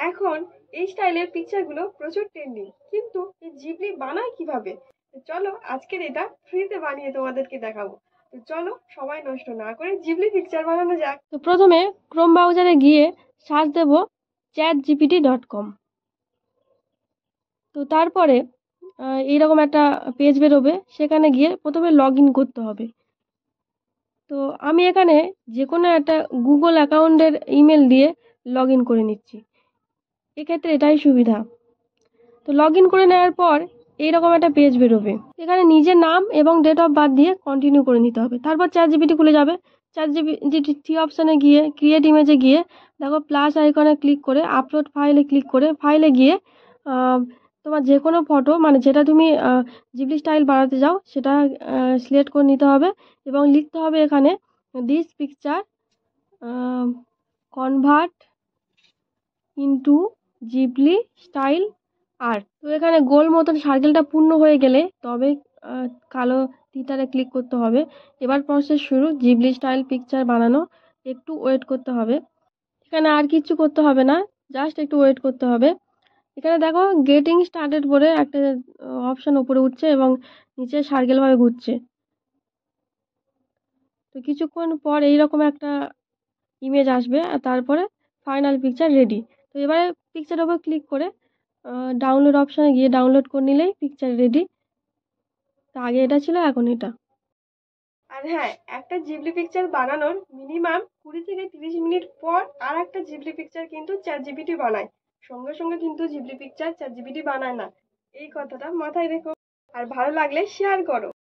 এখন এই স্টাইলের পিকচারগুলো প্রচুর ট্রেন্ডিং, কিন্তু এই জিবলি বানায় কিভাবে? তো চলো আজকের এটা ফ্রিতে বানিয়ে তোমাদেরকে দেখাবো। তো চলো সবাই নষ্ট না করে জিবলি পিকচার বানানো যাক। তো প্রথমে ক্রোম ব্রাউজারে গিয়ে সার্চ দেব chatgpt.com। তো তারপরে এইরকম একটা পেজ বেরোবে, সেখানে গিয়ে প্রথমে লগ ইন করতে হবে। তো আমি এখানে যে কোনো একটা গুগল অ্যাকাউন্টের ইমেল দিয়ে লগ ইন করে নিচ্ছি, এক্ষেত্রে এটাই সুবিধা। তো লগ ইন করে নেওয়ার পর এইরকম একটা পেজ বেরোবে, এখানে নিজের নাম এবং ডেট অফ বার্থ দিয়ে কন্টিনিউ করে নিতে হবে। তারপর চ্যাটজিপিটি খুলে যাবে, চ্যাটজিপিটি অপশানে গিয়ে ক্রিয়েট ইমেজে গিয়ে দেখো প্লাস আইকনে ক্লিক করে আপলোড ফাইলে ক্লিক করে ফাইলে গিয়ে তোমার যে কোনো ফটো, মানে যেটা তুমি জিবলি স্টাইল বানাতে চাও সেটা সিলেক্ট করে নিতে হবে এবং লিখতে হবে এখানে this picture convert into Ghibli style art. তো এখানে গোল মতন সার্কেলটা পূর্ণ হয়ে গেলে তবে কালো তিতারে ক্লিক করতে হবে। এবার প্রসেস শুরু, জিবলি স্টাইল পিকচার বানানো। একটু ওয়েট করতে হবে, এখানে আর কিছু করতে হবে না, জাস্ট একটু ওয়েট করতে হবে। এখানে দেখো গেটিং স্টার্টেড বলে একটা অপশন উপরে উঠছে এবং নিচে সার্কেলভাবে ঘুরছে। তো কিছুক্ষণ পর এইরকম একটা ইমেজ আসবে আর তারপরে ফাইনাল পিকচার রেডি। তো এবারে পিকচারের উপর ক্লিক করে ডাউনলোড অপশানে গিয়ে ডাউনলোড করে নিলেই পিকচার রেডি। তো আগে এটা ছিল, এখন এটা। আর হ্যাঁ, একটা জিবলি পিকচার বানানোর মিনিমাম 20 থেকে 30 মিনিট পর আর একটা জিবলি পিকচার কিন্তু চ্যাটজিপিটি বানায়। সঙ্গে সঙ্গে কিন্তু জিবলি পিকচার চ্যাটজিপিটি বানায় না, এই কথাটা মাথায় রেখো। আর ভালো লাগলে শেয়ার করো।